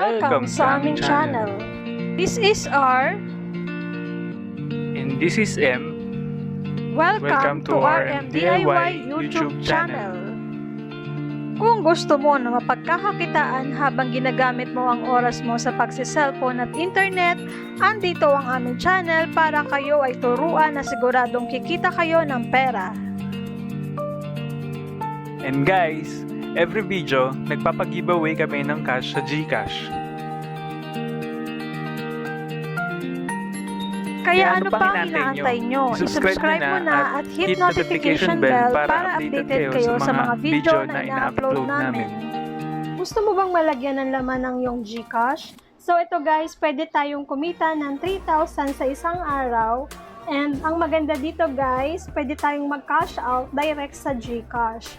Welcome sa aming channel. This is R. And this is M. Welcome to R.m.d.i.y YouTube channel. Kung gusto mo na mapagkakakitaan habang ginagamit mo ang oras mo sa pagsi-cellphone at internet, andito ang aming channel para kayo ay turuan na siguradong kikita kayo ng pera. And guys, every video, nagpapag-giveaway kami ng cash sa Gcash. Kaya ano pang inaantay nyo? I-subscribe mo na at hit notification bell para updated kayo sa mga video na ina-upload namin. Gusto mo bang malagyan ng laman ng iyong Gcash? So ito guys, pwede tayong kumita ng 3,000 sa isang araw. And ang maganda dito guys, pwede tayong mag-cash out direct sa Gcash.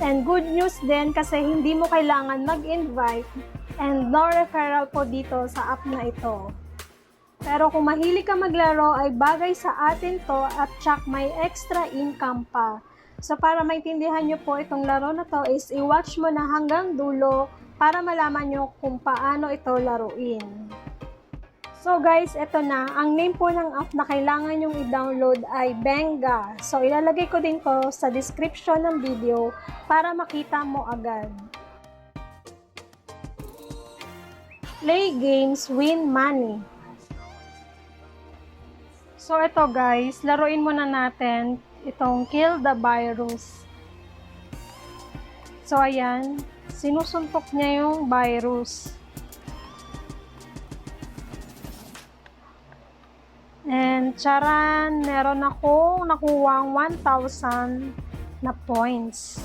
And good news din kasi hindi mo kailangan mag-invite and no referral po dito sa app na ito. Pero kung mahilig ka maglaro ay bagay sa atin to at tsak may extra income pa. So para maintindihan nyo po itong laro na to is i-watch mo na hanggang dulo para malaman nyo kung paano ito laruin. So guys, ito na. Ang name po ng app na kailangan nyong i-download ay Benga. So ilalagay ko din po sa description ng video para makita mo agad. Play games, win money. So ito guys, laruin muna natin itong kill the virus. So ayan, sinusuntok niya yung virus. And charan, meron akong nakuha 1,000 na points.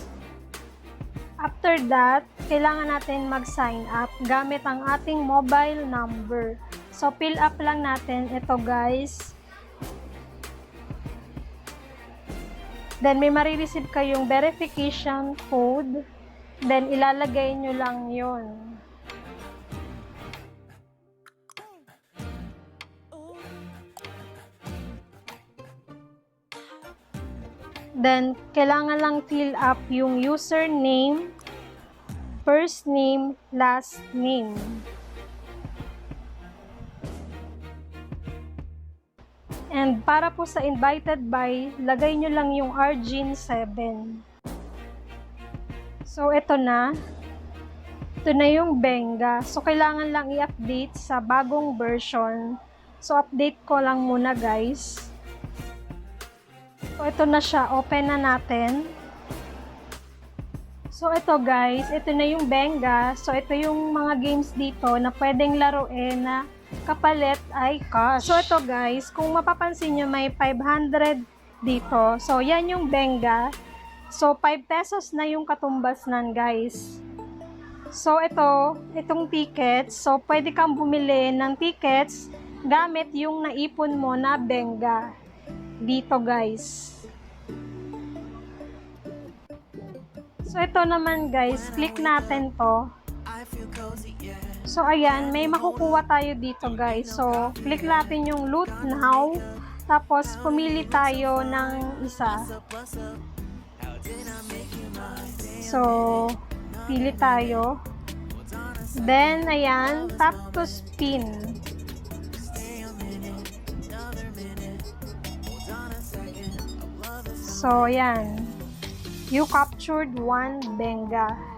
After that, kailangan natin mag-sign up gamit ang ating mobile number. So fill up lang natin ito guys. Then may marireceive kayong verification code. Then ilalagay nyo lang yun. Then kailangan lang fill up yung username, first name, last name. And para po sa invited by, lagay nyo lang yung r.m.d.i.y 7. So, ito na. Ito na yung Benga. So, kailangan lang i-update sa bagong version. So, update ko lang muna guys. So, ito na siya. Open na natin. So, ito guys. Ito na yung Benga. So, ito yung mga games dito na pwedeng laruin na kapalit ay cash. So ito guys, kung mapapansin nyo may 500 dito. So yan yung Benga. So 5 pesos na yung katumbas nan guys. So itong tickets. So pwede kang bumili ng tickets gamit yung naipon mo na Benga. Dito guys. So ito naman guys, click natin to. So, ayan, may makukuha tayo dito guys. So, click natin yung loot now. Tapos, pumili tayo ng isa. So, pili tayo. Then, ayan, tap to spin. So, ayan. You captured one Benga.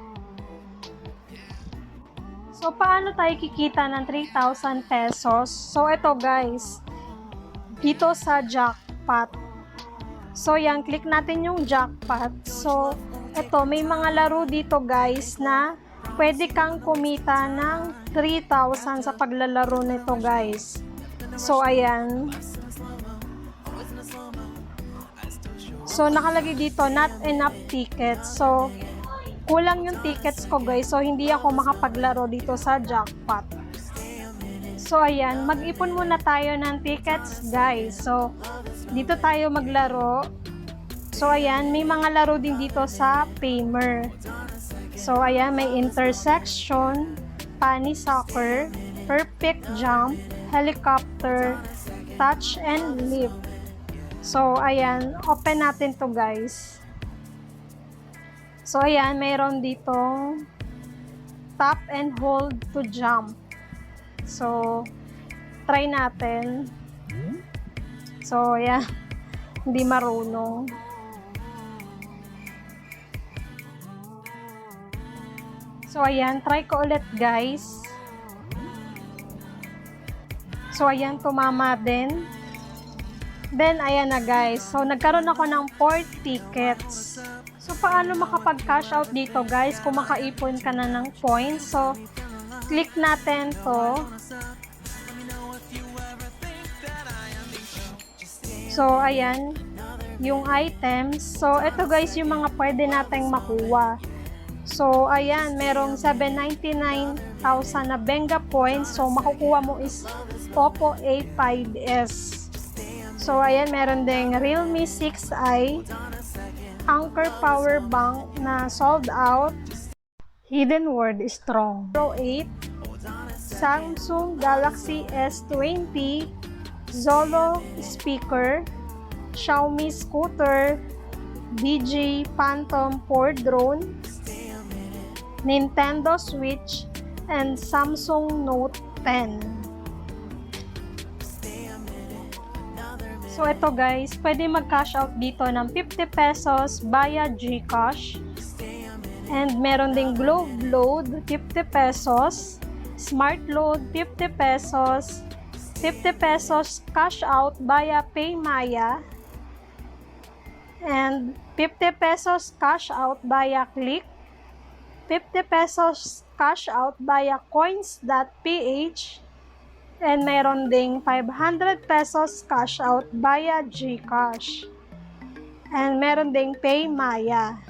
So, paano tayo kikita ng 3,000 pesos? So, ito guys, dito sa jackpot. So, yan, click natin yung jackpot. So, ito, may mga laro dito guys na pwede kang kumita ng 3,000 sa paglalaro nito guys. So, ayan. So, nakalagay dito, not enough tickets. So, kulang yung tickets ko guys, so hindi ako makapaglaro dito sa jackpot. So ayan, mag-ipon muna tayo ng tickets guys. So dito tayo maglaro. So ayan, may mga laro din dito sa Pamer. So ayan, may intersection, funny soccer, perfect jump, helicopter, touch and lift. So ayan, open natin to guys. So, ayan, mayroon dito tap and hold to jump. So, try natin. So, yan. Hindi marunong. So, ayan. Try ko ulit, guys. So, ayan. Tumama din. Then, ayan na, guys. So, nagkaroon ako ng 4 tickets. So, paano makapag-cash out dito, guys? Kung makaipon ka na ng points. So, click natin to. So, ayan. Yung items. So, ito, guys, yung mga pwede nating makuha. So, ayan. Merong 799,000 na Benga points. So, makukuha mo is Oppo A5s. So, ayan, meron ding Realme 6i, Anker Power Bank na sold out, Hidden Word Strong Pro 8, Samsung Galaxy S20, Zolo Speaker, Xiaomi Scooter, DJI Phantom 4 Drone, Nintendo Switch, and Samsung Note 10. So, ito guys, pwede mag-cash out dito ng 50 pesos via Gcash. And meron ding Globe Load, 50 pesos. Smart Load, 50 pesos. 50 pesos cash out via Paymaya. And 50 pesos cash out via Click. 50 pesos cash out via coins.ph. And meron ding 500 pesos cash out via Gcash. And meron ding Paymaya.